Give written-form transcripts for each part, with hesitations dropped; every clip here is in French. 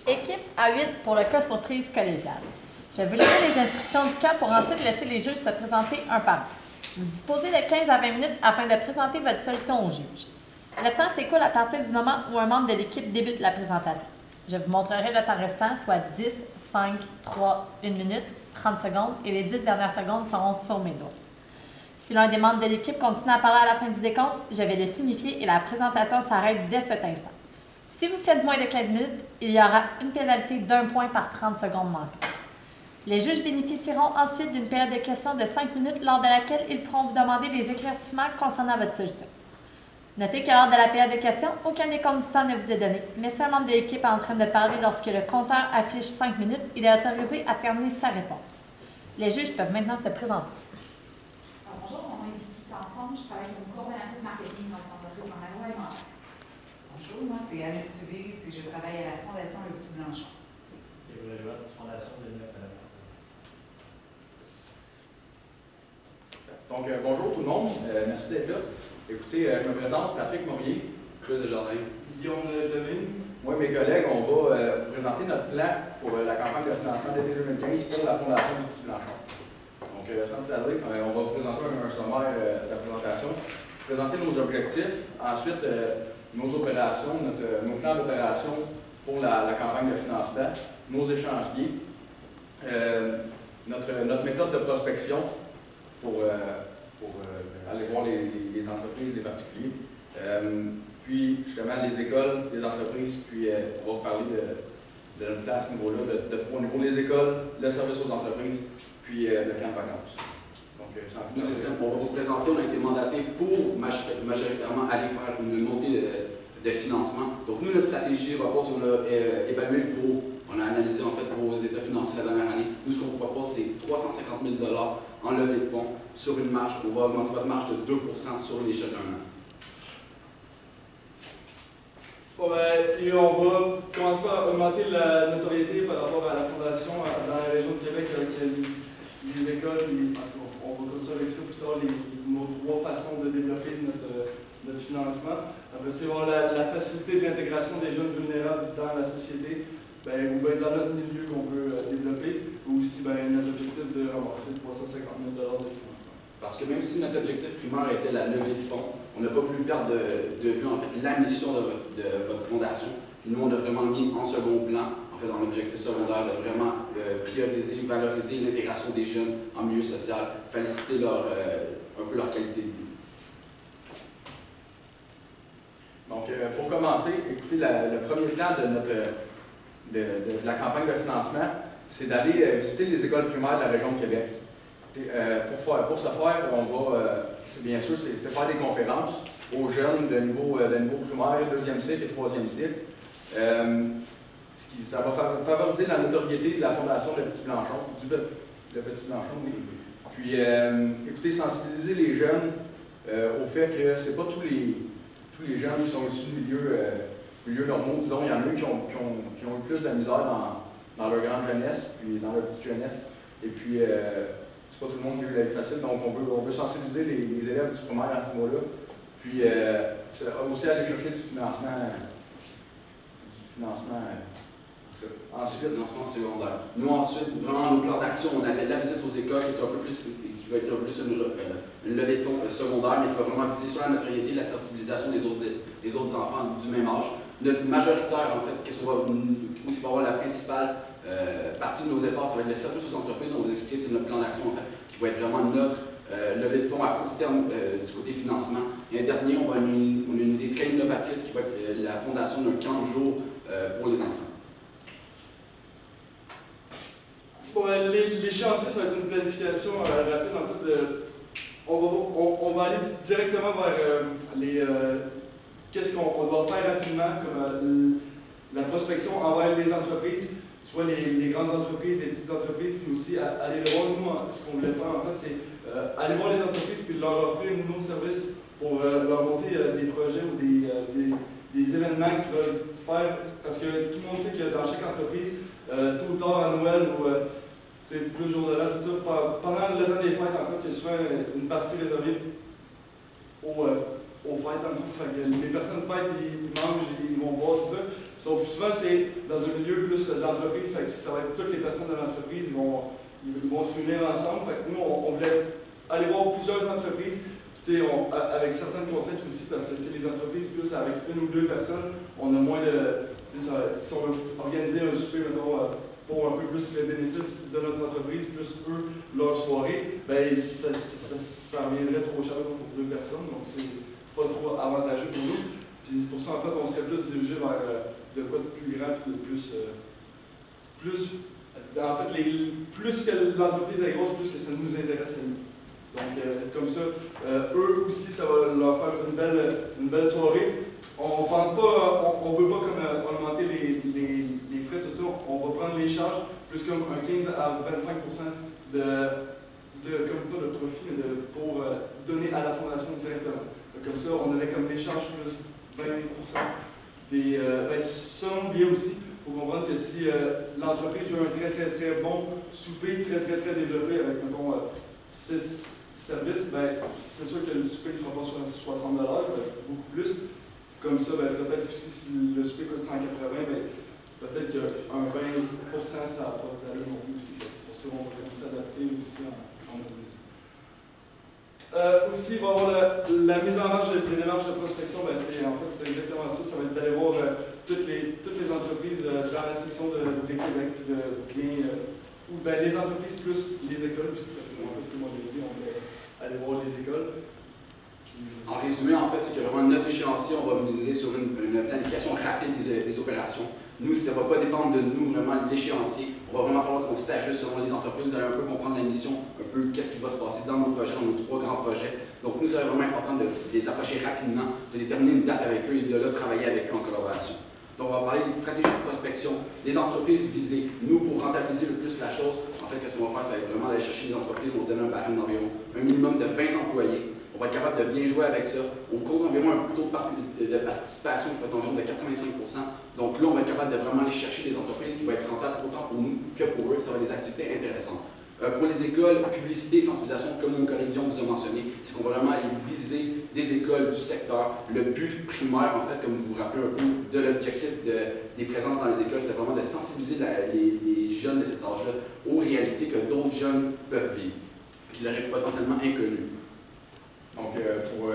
Équipe à 8 pour le cas surprise collégial. Je vais vous lire les instructions du camp pour ensuite laisser les juges se présenter un par un. Vous disposez de 15 à 20 minutes afin de présenter votre solution au juge. Le temps s'écoule à partir du moment où un membre de l'équipe débute la présentation. Je vous montrerai le temps restant, soit 10, 5, 3, 1 minute, 30 secondes et les 10 dernières secondes seront sur mes doigts. Si l'un des membres de l'équipe continue à parler à la fin du décompte, je vais le signifier et la présentation s'arrête dès cet instant. Si vous faites moins de 15 minutes, il y aura une pénalité d'1 point par 30 secondes manquées. Les juges bénéficieront ensuite d'une période de questions de 5 minutes lors de laquelle ils pourront vous demander des éclaircissements concernant votre solution. Notez que lors de la période de questions, aucun décompte du temps ne vous est donné, mais si un membre de l'équipe est en train de parler lorsque le compteur affiche 5 minutes, il est autorisé à terminer sa réponse. Les juges peuvent maintenant se présenter. Bonjour, mon nom est Vicky Sanson, je travaille comme coordonnatrice marketing dans son entreprise en agroalimentaire. Bonjour, moi c'est Anne Tubis et je travaille à la Fondation Le Petit Blanchon. Et vous rejoignez la Fondation de l'Université. Donc, bonjour tout le monde, merci d'être là. Écoutez, je me présente, Patrick Maurier. Chris Desjardins. Guillaume Jamine. Moi et mes collègues, on va vous présenter notre plan pour la campagne de financement d'été 2015 pour la Fondation du Petit Blanchon. Donc, sans plus tarder, on va vous présenter un sommaire de la présentation, présenter nos objectifs, ensuite nos opérations, nos plans d'opération pour la campagne de financement, nos échéanciers, notre méthode de prospection pour aller voir les entreprises, les particuliers, puis justement les écoles, les entreprises, puis on va vous parler de notre plan à ce niveau-là, au niveau des écoles, le service aux entreprises, puis le camp de vacances. Donc, nous, c'est simple, on va vous présenter, on a été mandaté pour majoritairement aller faire une montée de financement. Donc nous, notre stratégie repose, on a évalué on a analysé en fait vos états financiers la dernière année. Nous, ce qu'on vous propose, c'est 350 000 $ en levée de fonds sur une marge. On va augmenter votre marge de 2 % sur l'échelle d'un an. Bon, puis on va commencer par augmenter la notoriété par rapport à la Fondation dans la région de Québec avec les écoles. On va continuer avec ça plus tard, nos 3 façons de développer notre financement. Après, c'est la facilité de l'intégration des jeunes vulnérables dans la société. Ou bien dans notre milieu qu'on veut développer, ou aussi notre objectif de ramasser 350 000 $ de financement. Parce que même si notre objectif primaire était la levée de fonds, on n'a pas voulu perdre de vue en fait la mission de votre fondation. Puis nous, on a vraiment mis en second plan, en fait dans l'objectif secondaire, de vraiment prioriser, valoriser l'intégration des jeunes en milieu social, féliciter un peu leur qualité de vie. Donc, pour commencer, écoutez, le premier plan de la campagne de financement, c'est d'aller visiter les écoles primaires de la région de Québec. Pour ce faire, on va, bien sûr, c'est faire des conférences aux jeunes de niveau primaire, 2e cycle et 3e cycle. Ça va favoriser la notoriété de la Fondation Le Petit Blanchon, Le Petit Blanchon, oui. Puis, écoutez, sensibiliser les jeunes au fait que c'est pas tous les jeunes qui sont issus du milieu normaux, disons, il y en a qui ont eu plus de la misère dans leur grande jeunesse, puis dans leur petite jeunesse. Et puis, c'est pas tout le monde qui a eu la vie facile, donc on veut sensibiliser les élèves du primaire à ce niveau-là. Puis, aussi aller chercher du financement Ensuite, financement secondaire. Nous, ensuite, vraiment, nos plans d'action, on avait la visite aux écoles qui va être un peu plus une levée de fonds secondaire, mais qui va vraiment viser sur la notoriété et la sensibilisation des autres enfants du même âge. Notre majoritaire, en fait, qu'est-ce qu'on va avoir la principale partie de nos efforts, ça va être le service aux entreprises. On va vous expliquer, c'est notre plan d'action, en fait, qui va être vraiment notre levée de fonds à court terme du côté financement. Et un dernier, on a une idée très innovatrice qui va être la fondation d'un camp de jour pour les enfants. Bon, l'échéancier, ça va être une planification rapide. En fait, on va aller directement vers qu'est-ce qu'on doit faire rapidement, comme la prospection envers les entreprises, soit les grandes entreprises, les petites entreprises, puis aussi aller les voir. Nous, ce qu'on voulait faire, en fait, c'est aller voir les entreprises puis leur offrir nos services pour leur monter des projets ou des événements qu'ils veulent faire. Parce que tout le monde sait que dans chaque entreprise, tôt ou tard à Noël ou plus jour de l'an, tout ça. Pendant le temps des fêtes, en fait, il y a souvent une partie réservée aux fêtes. Dans le fond. Fait que les personnes fêtent, ils mangent, ils vont boire, tout ça. Sauf souvent, c'est dans un milieu plus d'entreprise, fait que ça va être toutes les personnes de l'entreprise, ils vont se réunir ensemble. Fait que nous, on voulait aller voir plusieurs entreprises, avec certaines contraintes aussi, parce que les entreprises, plus avec une ou deux personnes, on a moins de. Si on veut organiser un souper, mettons, pour un peu plus les bénéfices de notre entreprise, plus eux, leur soirée, ben ça reviendrait trop cher pour deux personnes, donc c'est pas trop avantageux pour nous. Puis c'est pour ça, en fait, on serait plus dirigé vers de quoi de plus grand, puis de plus. En fait, plus que l'entreprise est grosse, plus que ça nous intéresse à nous. Donc, comme ça, eux aussi, ça va leur faire une belle soirée. On pense pas, on veut pas comme augmenter les frais, tout ça. On va prendre les charges, plus comme un 15 à 25% comme pas de profit, mais pour donner à la fondation directement. Comme ça, on aurait comme les charges plus 20%. Selon bien aussi, il faut comprendre que si l'entreprise veut un très bon souper, très développé avec, mettons, 6 services, c'est sûr que le souper ne sera pas sur 60 $, beaucoup plus. Comme ça, peut-être que si le souper coûte 180, peut-être qu'un 20%, ça n'a pas d'allure non plus aussi. C'est pour ça qu'on va s'adapter aussi en opposition. Aussi, il va y avoir la mise en marche des démarches de prospection. C'est exactement ça. Ça va être d'aller voir toutes les entreprises dans la section de Québec, les entreprises plus les écoles aussi, parce que comme on l'a dit, on va aller voir les écoles. En résumé, en fait, c'est que vraiment notre échéancier, on va miser sur une planification rapide des opérations. Nous, ça ne va pas dépendre de nous, vraiment, de l'échéancier. On va vraiment falloir qu'on s'ajuste selon les entreprises. Vous allez un peu comprendre la mission, un peu qu'est-ce qui va se passer dans nos projets, dans nos 3 grands projets. Donc, nous, ça va être vraiment important de les approcher rapidement, de déterminer une date avec eux et de là travailler avec eux en collaboration. Donc, on va parler des stratégies de prospection, les entreprises visées. Nous, pour rentabiliser le plus la chose, en fait, qu'est-ce qu'on va faire, ça va être vraiment d'aller chercher des entreprises, on se donne un barème d'environ un minimum de 20 employés. On va être capable de bien jouer avec ça. On compte environ un taux de participation qui va être environ de 85%. Donc là, on va être capable de vraiment aller chercher des entreprises qui vont être rentables autant pour nous que pour eux. Ça va être des activités intéressantes. Pour les écoles, publicité et sensibilisation, comme mon collègue Lyon vous a mentionné, c'est qu'on va vraiment aller viser des écoles du secteur. Le but primaire, en fait, comme vous vous rappelez un peu de l'objectif des présences dans les écoles, c'était vraiment de sensibiliser les jeunes de cet âge-là aux réalités que d'autres jeunes peuvent vivre, qui leur est potentiellement inconnues. Donc, pour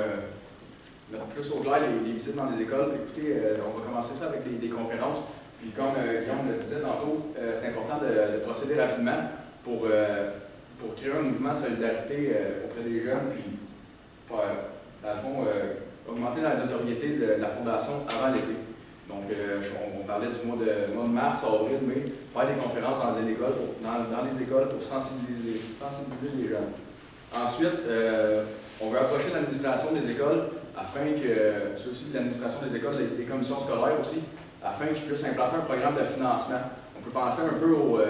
mettre plus au clair les visites dans les écoles, écoutez, on va commencer ça avec des conférences. Puis comme Guillaume le disait tantôt, c'est important de procéder rapidement pour créer un mouvement de solidarité auprès des jeunes, puis, dans le fond, augmenter la notoriété de la Fondation avant l'été. Donc, on parlait du mois de mars, avril, mai, faire des conférences dans les écoles pour sensibiliser les jeunes. Ensuite, on veut approcher l'administration des écoles afin que, ceux aussi de l'administration des écoles, les commissions scolaires aussi, afin qu'ils puissent implanter un programme de financement. On peut penser un peu au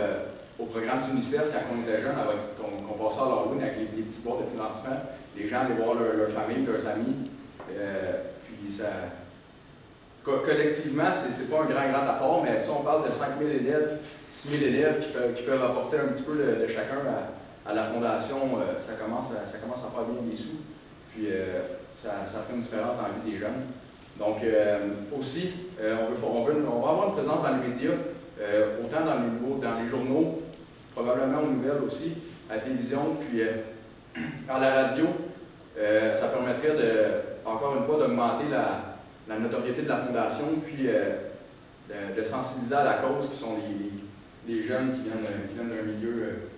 programme d'UNICEF quand on était jeune, qu'on passait à l'Halloween avec les petits boîtes de financement. Les gens allaient voir leur famille, leurs amis. Puis ça. Collectivement, c'est pas un grand apport, mais si on parle de 5 000 élèves, 6 000 élèves qui peuvent apporter un petit peu de chacun à la Fondation, ça commence à faire bien des sous. Puis ça fait une différence dans la vie des jeunes. Donc aussi, on va avoir une présence dans les médias, autant dans les journaux, probablement aux nouvelles aussi, à la télévision, puis à la radio. Ça permettrait encore une fois d'augmenter la notoriété de la Fondation, puis de sensibiliser à la cause qui sont les jeunes qui viennent d'un milieu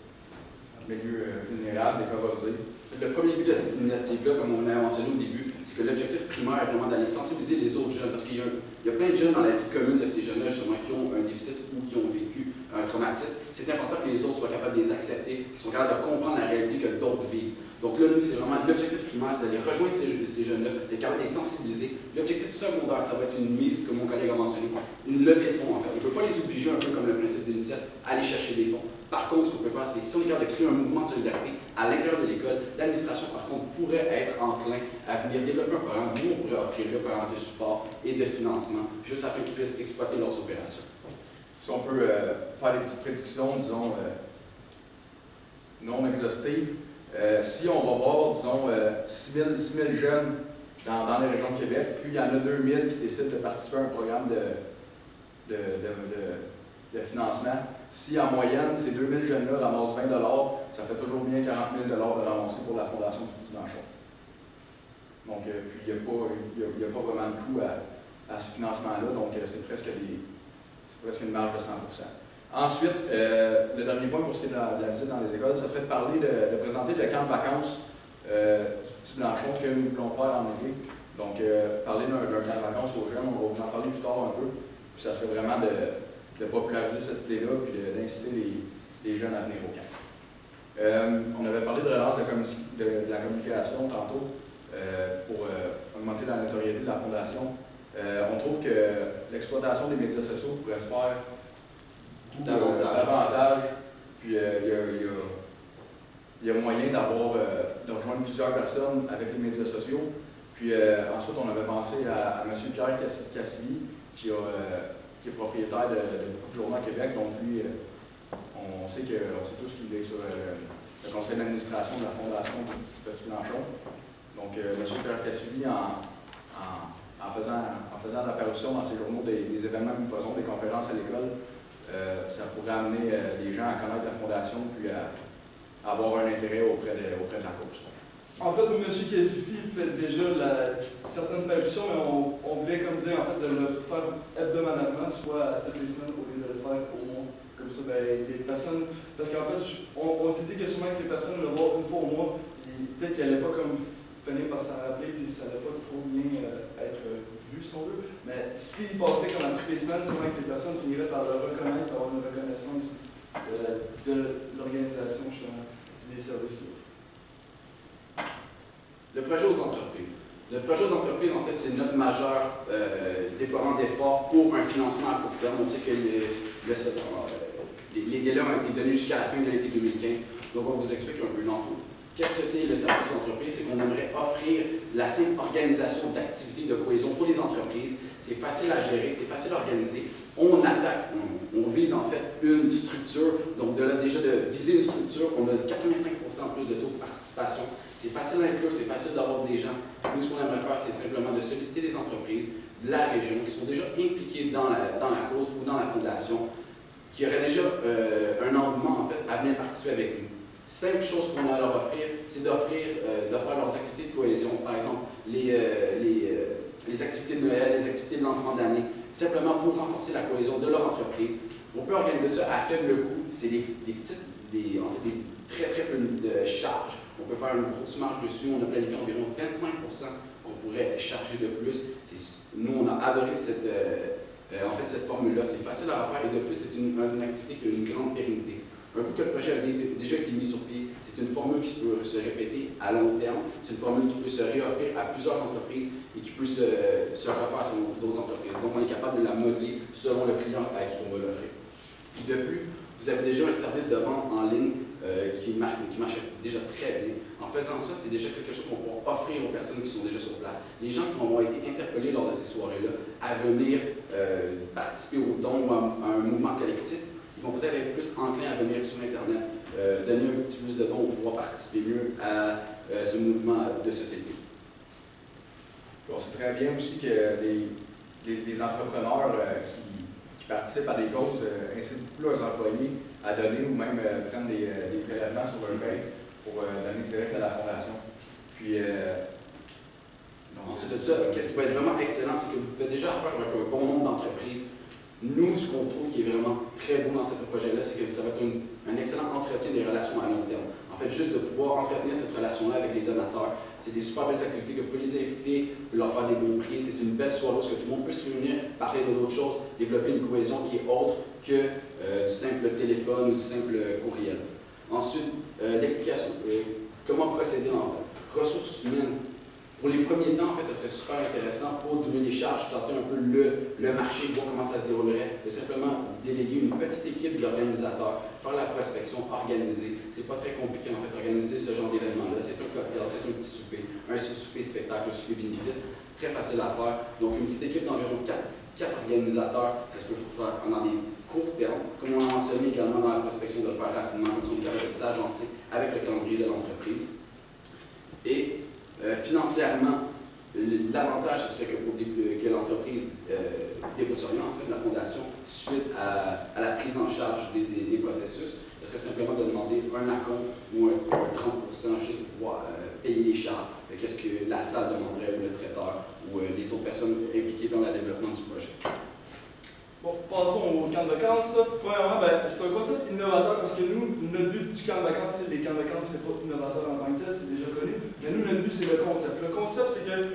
vulnérable, défavorisé. Le premier but de cette initiative-là, comme on a mentionné au début, c'est que l'objectif primaire est vraiment d'aller sensibiliser les autres jeunes, parce qu'il y a plein de jeunes dans la vie commune de ces jeunes-là, justement, qui ont un déficit ou qui ont vécu un traumatisme. C'est important que les autres soient capables de les accepter, qu'ils soient capables de comprendre la réalité que d'autres vivent. Donc là, nous, c'est vraiment l'objectif primaire, c'est d'aller rejoindre ces jeunes-là, d'être capable de les sensibiliser. L'objectif secondaire, ça va être une mise, comme mon collègue a mentionné, une levée de fonds, en fait. On ne peut pas les obliger, un peu comme le principe d'UNICEF, à aller chercher des fonds. Par contre, ce qu'on peut faire, c'est si on est capable de créer un mouvement de solidarité à l'intérieur de l'école, l'administration, par contre, pourrait être enclin à venir développer un programme où on pourrait offrir le programme de support et de financement, juste afin qu'ils puissent exploiter leurs opérations. Si on peut faire des petites prédictions, disons, non exhaustive. Si on va voir, disons, 6 000 jeunes dans les régions de Québec, puis il y en a 2 000 qui décident de participer à un programme de financement. Si en moyenne, ces 2 000 jeunes-là ramassent 20 $, ça fait toujours bien 40 000 $ de ramasser pour la Fondation du Petit Blanchon. Donc, puis il n'y a pas vraiment de coût à ce financement-là, donc c'est presque une marge de 100%. Ensuite, le dernier point pour ce qui est de la visite dans les écoles, ça serait de parler de présenter le camp de vacances du Petit Blanchon que nous voulons faire en été. Donc, parler d'un camp de vacances aux jeunes, on va vous en parler plus tard un peu. Puis ça serait vraiment de populariser cette idée-là, puis d'inciter les jeunes à venir au camp. On avait parlé de relance de la communication tantôt pour augmenter la notoriété de la Fondation. On trouve que l'exploitation des médias sociaux pourrait se faire davantage. Puis il y a moyen de rejoindre plusieurs personnes avec les médias sociaux. Puis ensuite, on avait pensé à M. Pierre Cassivi, qui est propriétaire de beaucoup de journaux à Québec. Donc lui, on sait tous qu'il est sur le conseil d'administration de la Fondation du Petit Blanchon. Donc M. Pierre Cassivi, en faisant l'apparition dans ces journaux des événements que nous faisons, des conférences à l'école, ça pourrait amener les gens à connaître la Fondation puis à avoir un intérêt auprès de la cause. En fait, M. Cassivi fait déjà certaines parutions, mais on voulait, comme dire, en fait, de le faire hebdomadairement, soit toutes les semaines, au lieu de le faire au mois. Comme ça, les personnes. Parce qu'en fait, on s'est dit que sûrement que les personnes le voient une fois au mois, peut-être qu'elle n'allait pas comme finir par s'en rappeler, puis ça n'allait pas trop bien être vu, si on veut. Mais s'il passait comme à toutes les semaines, sûrement que les personnes finiraient par le reconnaître, par avoir une reconnaissance de l'organisation, des services qu'il offre. Le projet aux entreprises. Le projet aux entreprises, en fait, c'est notre majeur déploiement d'efforts pour un financement à court terme. On sait que les délais ont été donnés jusqu'à la fin de l'été 2015. Donc, on vous explique un peu l'enfant. Qu'est-ce que c'est le service aux entreprises? C'est qu'on aimerait offrir la simple organisation d'activités de cohésion pour les entreprises. C'est facile à gérer, c'est facile à organiser. On attaque, on vise en fait une structure. Donc, déjà de viser une structure, on a 85% plus de taux de participation. C'est facile à inclure, c'est facile d'avoir des gens. Nous, ce qu'on aimerait faire, c'est simplement de solliciter des entreprises de la région qui sont déjà impliquées dans la cause ou dans la fondation, qui auraient déjà un engouement en fait à venir participer avec nous. Simple chose qu'on a à leur offrir, c'est d'offrir leurs activités de cohésion, par exemple les activités de Noël, les activités de lancement d'année, simplement pour renforcer la cohésion de leur entreprise. On peut organiser ça à faible coût, c'est des très très peu de charges. On peut faire une grosse marge dessus, on a planifié environ 25% qu'on pourrait charger de plus. Nous, on a adoré cette formule-là, c'est facile à refaire et de plus, c'est une activité qui a une grande pérennité. Un coup que le projet a déjà été mis sur pied, c'est une formule qui peut se répéter à long terme. C'est une formule qui peut se réoffrir à plusieurs entreprises et qui peut se refaire sur d'autres entreprises. Donc, on est capable de la modeler selon le client à qui on va l'offrir. De plus, vous avez déjà un service de vente en ligne qui marche déjà très bien. En faisant ça, c'est déjà quelque chose qu'on pourra offrir aux personnes qui sont déjà sur place. Les gens qui auront été interpellés lors de ces soirées-là à venir participer au don ou à un mouvement collectif, ils vont peut-être être plus enclins à venir sur Internet, donner un petit plus de dons pour pouvoir participer mieux à ce mouvement de société. On sait très bien aussi que les entrepreneurs qui participent à des causes incitent beaucoup leurs employés à donner ou même prendre des prélèvements sur leur paie pour donner direct à la fondation. Puis, ensuite de ça, qu'est-ce qui va être vraiment excellent, c'est que vous pouvez déjà faire avec un bon nombre d'entreprises. Nous, ce qu'on trouve qui est vraiment très bon dans ce projet-là, c'est que ça va être un excellent entretien des relations à long terme. En fait, juste de pouvoir entretenir cette relation-là avec les donateurs, c'est des super belles activités que vous pouvez les inviter, leur faire des bons prix. C'est une belle soirée où tout le monde peut se réunir, parler de d'autres choses, développer une cohésion qui est autre que du simple téléphone ou du simple courriel. Ensuite, l'explication. Comment procéder en fait? Ressources humaines. Pour les premiers temps, en fait, ça serait super intéressant pour diminuer les charges, tenter un peu le marché, voir comment ça se déroulerait, de simplement déléguer une petite équipe d'organisateurs, faire la prospection, organiser. C'est pas très compliqué, en fait, organiser ce genre d'événement-là. C'est un cocktail, c'est un petit souper, un souper spectacle, un souper bénéfice. C'est très facile à faire. Donc, une petite équipe d'environ 4 organisateurs, ça se peut faire pendant des courts termes, comme on a mentionné également dans la prospection, de le faire faire rapidement, comme si on est capable de s'agencer avec le calendrier de l'entreprise. Et financièrement, l'avantage, ce serait que l'entreprise dépose sur rien, en fait, la fondation, suite à la prise en charge des processus, ce serait simplement de demander un acompte ou un 30% juste pour pouvoir payer les charges, qu'est-ce que la salle demanderait, ou le traiteur, ou les autres personnes impliquées dans le développement du projet. Bon, passons au camp de vacances. Premièrement, c'est un concept innovateur parce que nous, notre but du camp de vacances, les camps de vacances, c'est pas innovateur en tant que tel, c'est déjà connu. Mais nous, notre but, c'est le concept. Le concept, c'est que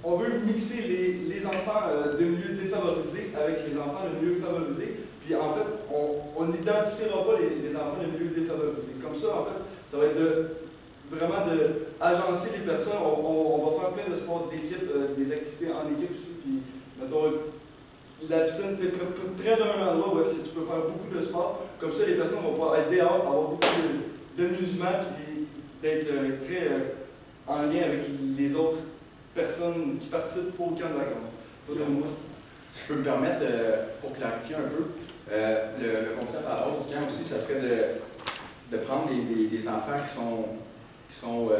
on veut mixer les enfants de milieux défavorisés avec les enfants de milieux favorisés. Puis en fait, on n'identifiera pas les enfants de milieux défavorisés. Comme ça, en fait, ça va être vraiment d'agencer les personnes. On va faire plein de sports d'équipe, des activités en équipe aussi. Puis, mettons, la piscine, tu es près d'un endroit où est-ce que tu peux faire beaucoup de sport. Comme ça, les personnes vont pouvoir être dehors, avoir beaucoup d'amusement, puis d'être très en lien avec les autres personnes qui participent au camp de vacances. Si je peux me permettre, pour clarifier un peu, le concept à la base du camp aussi, ça serait de prendre des enfants qui sont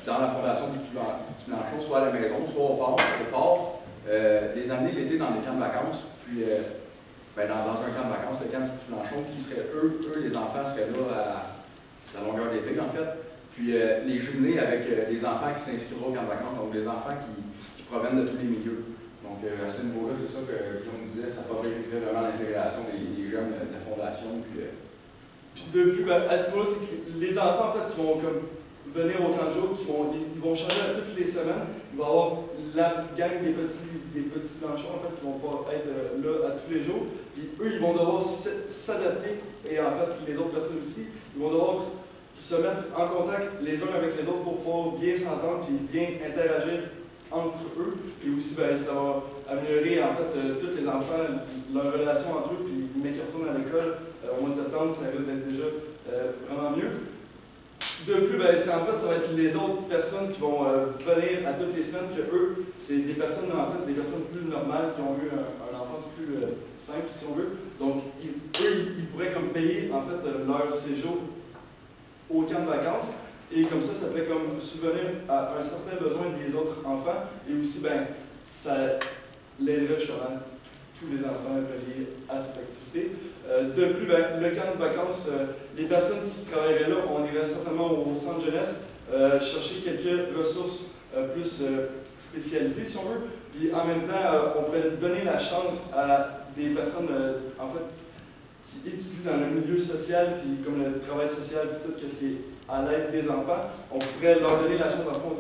dans la fondation du Planchon, soit à la maison, soit au fort, les amener l'été dans les camps de vacances, puis dans un camp de vacances, le camp du Planchon, qui serait eux, les enfants seraient là à la longueur d'été en fait, puis les jumeler avec des enfants qui s'inscrivent au camp de vacances, donc des enfants qui proviennent de tous les milieux. Donc à ce niveau-là, c'est ça que Guillaume disait, ça favoriserait vraiment l'intégration des jeunes de la fondation. Puis de plus, à ce niveau-là, c'est que les enfants en fait, qui vont comme venir au camp de jour, ils vont changer toutes les semaines. Il va y avoir la gang des petits blanchons en fait, qui vont pouvoir être là à tous les jours. Puis eux, ils vont devoir s'adapter, et en fait, les autres personnes aussi, ils vont devoir se mettre en contact les uns avec les autres pour pouvoir bien s'entendre et bien interagir entre eux. Et aussi, ça va améliorer en fait tous les enfants, leur relation entre eux, puis mais qu'ils retournent à l'école au mois de septembre, ça risque d'être déjà vraiment mieux. De plus, ça va être les autres personnes qui vont venir à toutes les semaines, que eux, c'est des personnes, en fait, des personnes plus normales qui ont eu une enfance plus simple, si on veut. Donc, eux, ils pourraient comme payer, en fait, leur séjour au camp de vacances. Et comme ça pourrait comme subvenir à un certain besoin des autres enfants. Et aussi, ça l'aiderait justement tous les enfants reliés à cette activité. De plus, le camp de vacances, les personnes qui travailleraient là, on irait certainement au centre jeunesse chercher quelques ressources plus spécialisées, si on veut. Puis en même temps, on pourrait donner la chance à des personnes, en fait, qui étudient dans le milieu social, puis comme le travail social, puis tout ce qui est à l'aide des enfants, on pourrait leur donner la chance, en fond,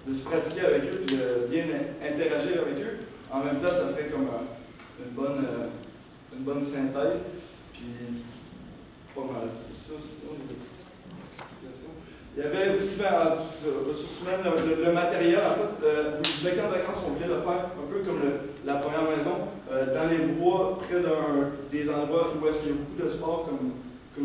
de se pratiquer avec eux, puis de bien interagir avec eux. En même temps, ça ferait comme une bonne synthèse. Puis, pas mal ça, sinon, il y avait aussi, ressources humaines, le matériel, en fait, le camp de vacances, on vient de faire un peu comme la première maison, dans les bois, près des endroits où est-ce qu'il y a beaucoup de sports, comme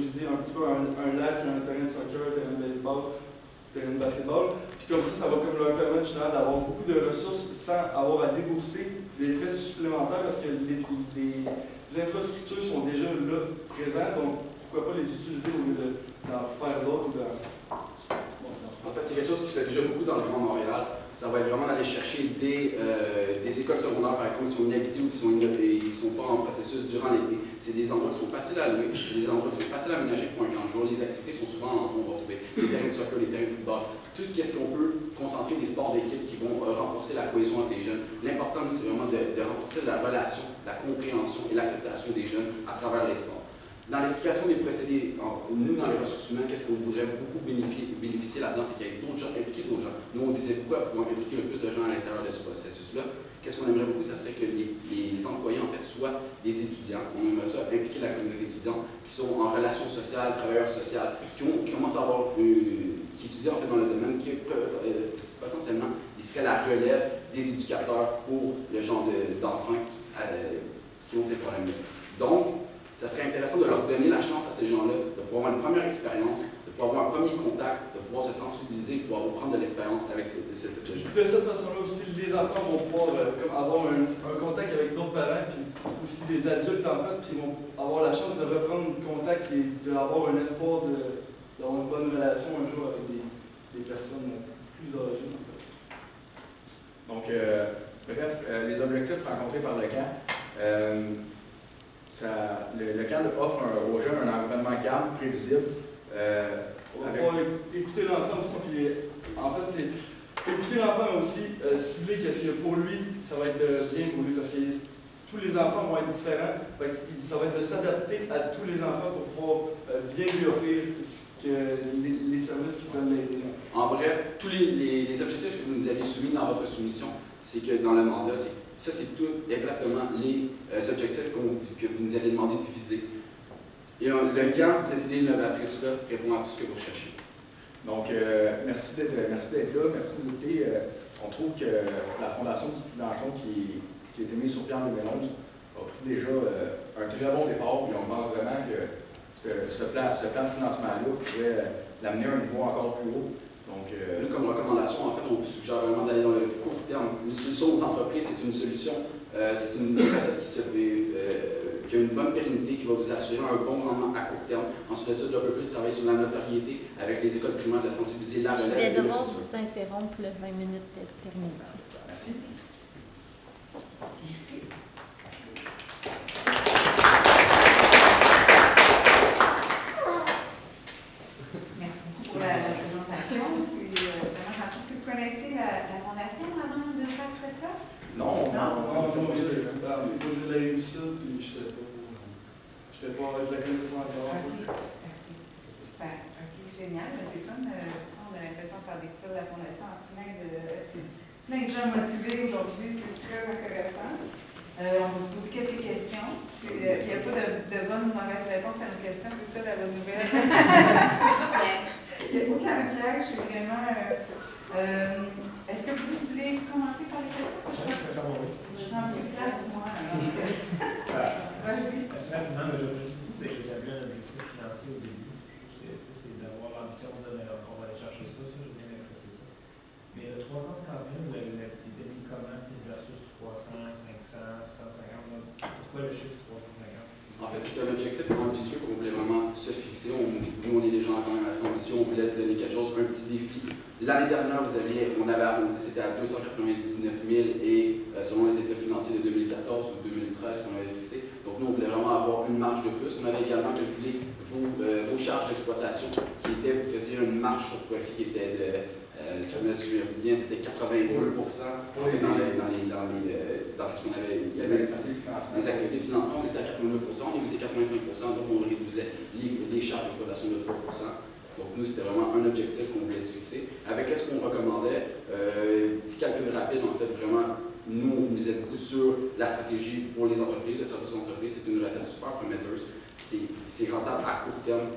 j'ai dit, un petit peu un lac, un terrain de soccer, un terrain de baseball, un terrain de basketball. Puis comme ça va comme leur permettre justement d'avoir beaucoup de ressources sans avoir à débourser des frais supplémentaires parce que les infrastructures sont déjà là présentes, donc pourquoi pas les utiliser au lieu d'en faire d'autres. En fait, c'est quelque chose qui se fait déjà beaucoup dans le Grand Montréal. Ça va être vraiment d'aller chercher des écoles secondaires, par exemple, qui sont inhabitées ou qui ne sont pas en processus durant l'été. C'est des endroits qui sont faciles à louer, c'est des endroits qui sont faciles à aménager pour un camp de jour. Les activités sont souvent en endroits où on va retrouver les terrains de soccer, les terrains de football, tout ce qu'on peut concentrer des sports d'équipe qui vont renforcer la cohésion entre les jeunes. L'important, c'est vraiment de renforcer la relation, la compréhension et l'acceptation des jeunes à travers les sports. Dans l'explication des procédés, nous, dans les ressources humaines, qu'est-ce qu'on voudrait beaucoup bénéficier là-dedans, c'est qu'il y ait d'autres gens, impliquer d'autres gens. Nous, on visait beaucoup à pouvoir impliquer le plus de gens à l'intérieur de ce processus-là. Qu'est-ce qu'on aimerait beaucoup, ça serait que les employés, en fait, soient des étudiants. On aimerait ça impliquer la communauté étudiante, qui sont en relations sociales, travailleurs sociaux, qui commencent à avoir, qui étudient en fait dans le domaine, qui potentiellement, ils seraient la relève des éducateurs pour le genre d'enfants qui ont ces problèmes-là. Donc, ça serait intéressant de leur donner la chance à ces gens-là de pouvoir avoir une première expérience, de pouvoir avoir un premier contact, de pouvoir se sensibiliser, de pouvoir prendre de l'expérience avec ce type de gens. De cette façon-là aussi, les enfants vont pouvoir comme avoir un contact avec d'autres parents, puis aussi des adultes en fait, puis ils vont avoir la chance de reprendre contact et d'avoir un espoir d'avoir une bonne relation un jour avec des personnes plus âgées. En fait. Donc, bref, les objectifs rencontrés par le camp. Le camp offre aux jeunes un environnement calme, prévisible. On va pouvoir écouter l'enfant aussi, puis en fait, c'est écouter l'enfant aussi, cibler qu'est-ce qu'il y a pour lui, ça va être bien pour lui, parce que tous les enfants vont être différents, ça va être de s'adapter à tous les enfants pour pouvoir bien lui offrir les services qui peuvent l'aider. En bref, tous les objectifs que vous nous avez soumis dans votre soumission, c'est que dans le mandat, c'est tout exactement les objectifs que vous nous avez demandé de viser. Et le camp, cette idée innovatrice-là répond à tout ce que vous recherchez. Donc, merci d'être là, merci de nous écouter. On trouve que la Fondation du Blanchon, qui a été mise sur pied en 2011, a pris déjà un très bon départ, et on pense vraiment que ce plan de financement-là pourrait l'amener à un niveau encore plus haut. Donc, nous, comme recommandation, en fait, on vous suggère vraiment d'aller dans le court terme. Une solution aux entreprises, c'est une solution, c'est une recette qui a une bonne pérennité, qui va vous assurer un bon rendement à court terme. Ensuite, ça doit un peu plus travailler sur la notoriété avec les écoles primaires, de sensibiliser la relève. Je vais devoir vous interrompre, le 20 minutes est terminé. Merci. Merci. Merci pour la présentation. C'est vraiment gentil. Est-ce que vous connaissez la Fondation avant de faire cette offre? Non, c'est moi, je l'ai eu ça, puis je n'étais pas avec la connaissance encore. Super. OK, génial. C'est comme ça, on a l'impression de faire découvrir la Fondation à plein de gens motivés aujourd'hui. C'est très intéressant. On va vous poser quelques questions. Il n'y a pas de bonne ou mauvaise réponse à nos questions, c'est ça la bonne nouvelle. Il n'y a aucun piège, c'est vraiment. Est-ce que vous voulez commencer par les questions? Je prends une place, moi. Vas-y. Rapidement, je vous dis d'établir un objectif financier au début. C'est d'avoir l'ambition de on va aller chercher ça, j'ai bien apprécié ça. Mais le 350 000, vous l'avez mis comment versus 300, 500, 150? Pourquoi le chiffre 350? En fait, c'est un objectif ambitieux qu'on voulait vraiment se fixer. Nous, on est des gens quand même assez ambitieux, on voulait se donner quelque chose, un petit défi. L'année dernière, on avait arrondi, c'était à 299 000 et selon les états financiers de 2014 ou 2013 qu'on avait fixé. Donc nous, on voulait vraiment avoir une marge de plus. On avait également calculé vos charges d'exploitation qui étaient, vous faisiez une marge sur profit qui était de, si je me souviens bien, c'était 82%. En fait, dans ce qu'on avait, il y avait les activités de financement, on était à 82%, on visait 85%, donc on réduisait les charges d'exploitation de 3%. Donc nous, c'était vraiment un objectif qu'on voulait se fixer. Avec ce qu'on recommandait, petit calcul rapide, en fait, vraiment, nous, on misait beaucoup sur la stratégie pour les entreprises. Le service aux entreprises, c'est une recette super prometteuse. C'est rentable à court terme.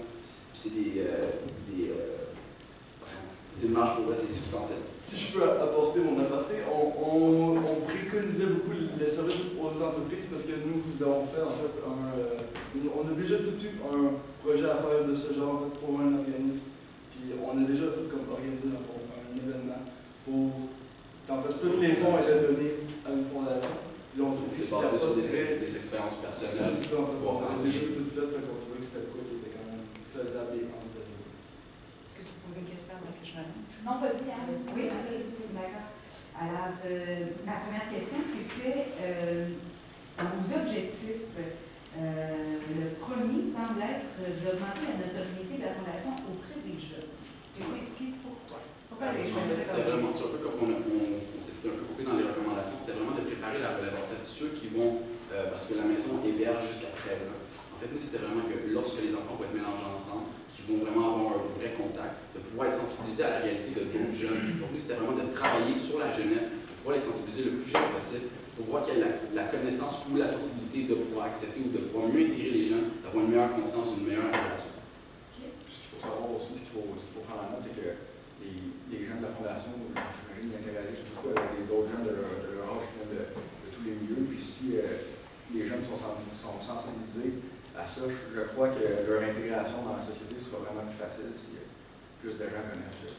C'est une marge pour eux, c'est substantiel. Si je peux apporter mon aparté, on préconisait beaucoup les services aux entreprises parce que nous avons fait en fait on a déjà tout eu un projet à faire de ce genre en fait, pour un organisme. Puis on a déjà comme organisé un événement pour en fait tous les fonds étaient donnés à une fondation. Puis on s'est dit c'est basé sur des expériences personnelles. C'est ça en fait. On a déjà tout fait, qu'on trouvait que c'était quoi qui était quand même faisable et envisageable. Est-ce que tu peux poser une question avant que je me lance? Non, vas-y, Anne. Oui, d'accord. Alors, ma première question, c'était dans vos objectifs. Le premier semble être d'augmenter la notoriété de la Fondation auprès des jeunes. Tu peux expliquer pourquoi? Pourquoi les jeunes? C'était vraiment ça, un peu comme on s'est un peu coupé dans les recommandations, c'était vraiment de préparer la relève. En fait, ceux qui vont, parce que la maison héberge jusqu'à 13 ans. En fait, nous, c'était vraiment que lorsque les enfants vont être mélangés ensemble, qui vont vraiment avoir un vrai contact, de pouvoir être sensibilisés à la réalité de d'autres jeunes. Donc, nous, c'était vraiment de travailler sur la jeunesse, de pouvoir les sensibiliser le plus jeune possible, pour voir qu'il y ait la connaissance ou la sensibilité de pouvoir accepter ou de pouvoir mieux intégrer les jeunes, d'avoir une meilleure conscience, une meilleure intégration. Ce qu'il faut savoir aussi, ce qu'il faut prendre en note, c'est que les jeunes de la Fondation, j'imagine, ils interagissent beaucoup avec d'autres gens de leur âge qui viennent de tous les milieux. Puis si les jeunes sont sensibilisés, à ça, je crois que leur intégration dans la société sera vraiment plus facile si plus de gens connaissent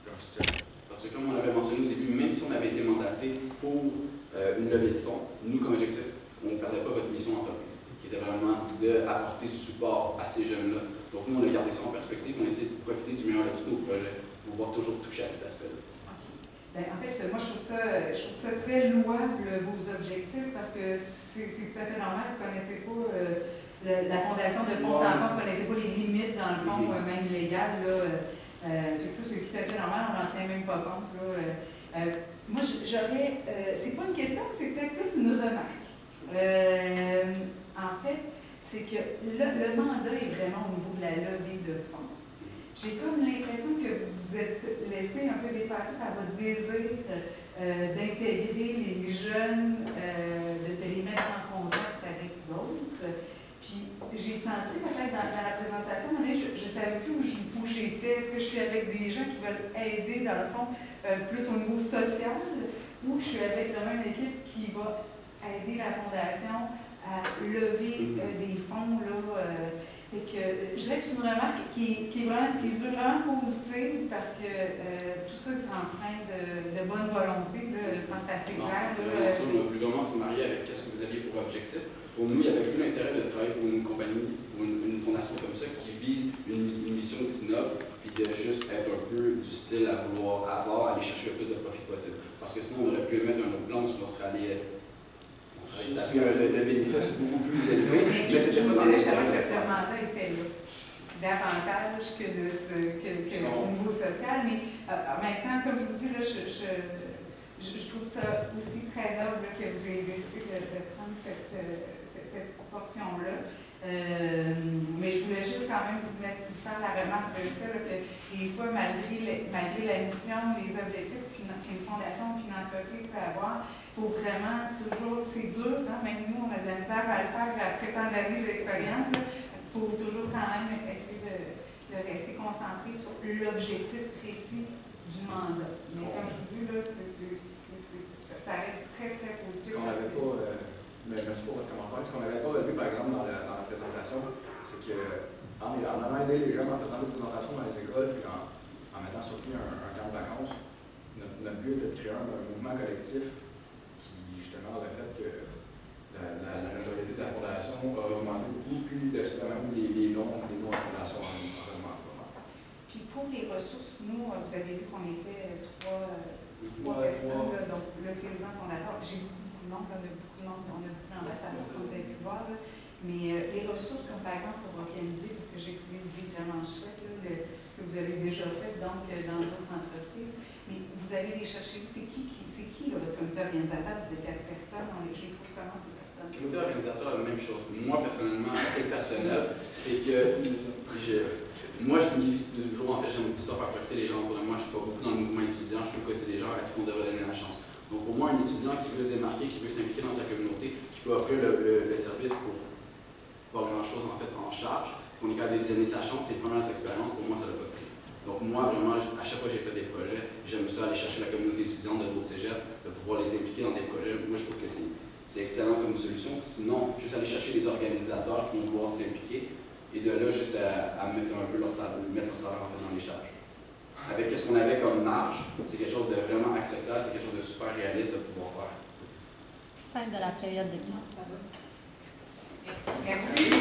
leur situation. Parce que comme on l'avait mentionné au début, même si on avait été mandaté pour une levée de fonds, nous, comme objectif, on ne perdait pas votre mission d'entreprise, qui était vraiment d'apporter du support à ces jeunes-là. Donc nous, on a gardé ça en perspective, on essaie de profiter du meilleur de tous nos projets pour pouvoir toujours toucher à cet aspect-là. Ben, en fait, moi, je trouve ça très louable, vos objectifs, parce que c'est tout à fait normal. Vous ne connaissez pas la fondation de fond en comble, vous ne connaissez pas les limites, dans le fond, même légales. Fait que ça, c'est tout à fait normal, on n'en tient même pas compte. Moi, j'aurais. C'est pas une question, c'est peut-être plus une remarque. En fait, c'est que le mandat est vraiment au niveau de la levée de fonds. J'ai comme l'impression que vous êtes laissé un peu dépasser par votre désir d'intégrer les jeunes, de les mettre en contact avec d'autres. Puis j'ai senti peut-être dans la présentation, je ne savais plus où j'étais. Est-ce que je suis avec des gens qui veulent aider, dans le fond, plus au niveau social, ou je suis avec vraiment une équipe qui va aider la Fondation à lever des fonds, là. Et que, je dirais que c'est une remarque qui se veut vraiment positive parce que tout ça est empreint de bonne volonté. Là, je pense que c'est assez clair. C'est vraiment ça. On a voulu vraiment se marier avec ce que vous aviez pour objectif. Pour nous, il n'y avait plus l'intérêt de travailler pour une compagnie, pour une fondation comme ça qui vise une mission si noble, puis de juste être un peu du style à vouloir aller chercher le plus de profit possible. Parce que sinon, on aurait pu mettre un autre plan où on serait allé. Le bénéfice est beaucoup plus élevé, mais c'était pas dans le mandat était là, davantage au niveau social, mais en même temps, comme je vous dis, là, je trouve ça aussi très noble que vous ayez décidé de prendre cette portion-là. Mais je voulais juste quand même vous faire la remarque de ça, là, que des fois, malgré la mission, les objectifs qu'une fondation, qu'une entreprise peut avoir, il faut vraiment toujours, c'est dur, hein? Même nous, on a de la misère à le faire après tant d'années d'expérience. Il faut toujours quand même essayer de rester concentré sur l'objectif précis du mandat. Mais comme je vous dis, là, ça reste très, très positif. On n'avait pas, merci pour votre commentaire. Ce qu'on n'avait pas vu, par exemple, dans la présentation, c'est qu'en allant aider les jeunes en faisant des présentations dans les écoles, puis en mettant surtout un camp de vacances, notre but était de créer un mouvement collectif qui, justement, aurait fait que la notoriété de la Fondation a augmenté beaucoup, puis même les dons de la Fondation ont augmenté. Puis pour les ressources, nous, vous avez vu qu'on était trois personnes, là, donc le président fondateur, j'ai beaucoup de noms, on a beaucoup d'ambassadeurs, comme vous avez pu voir, là, mais les ressources, comme par exemple pour organiser, parce que j'ai trouvé l'idée vraiment chouette, là, ce que vous avez déjà fait donc dans d'autres entreprises, mais vous allez les chercher où? C'est qui là, le comité organisateur de 4 personnes? J'ai trouvé comment ces personnes? Le comité organisateur a la même chose. Moi, personnellement, assez personnel, c'est que moi, je m'unifie toujours, en fait, j'aime tout ça faire profiter les gens autour de moi. Je ne suis pas beaucoup dans le mouvement étudiant, je trouve que c'est des gens à qui on devrait donner la chance. Donc, au moins, un étudiant qui veut se démarquer, qui veut s'impliquer dans sa communauté, qui peut offrir le service pour pas grand-chose, en fait, en charge, qu'on est capable de donner sa chance, ses premières expériences, pour moi, ça n'a pas de prix. Donc, moi, vraiment, à chaque fois que j'ai fait des projets, j'aime ça aller chercher la communauté étudiante de d'autres cégeps, de pouvoir les impliquer dans des projets. Moi, je trouve que c'est excellent comme solution. Sinon, juste aller chercher les organisateurs qui vont pouvoir s'impliquer et de là, juste à mettre un peu leur salaire en fait dans les charges. Avec ce qu'on avait comme marge, c'est quelque chose de vraiment acceptable, c'est quelque chose de super réaliste de pouvoir faire. Fin de la période de classe. Merci.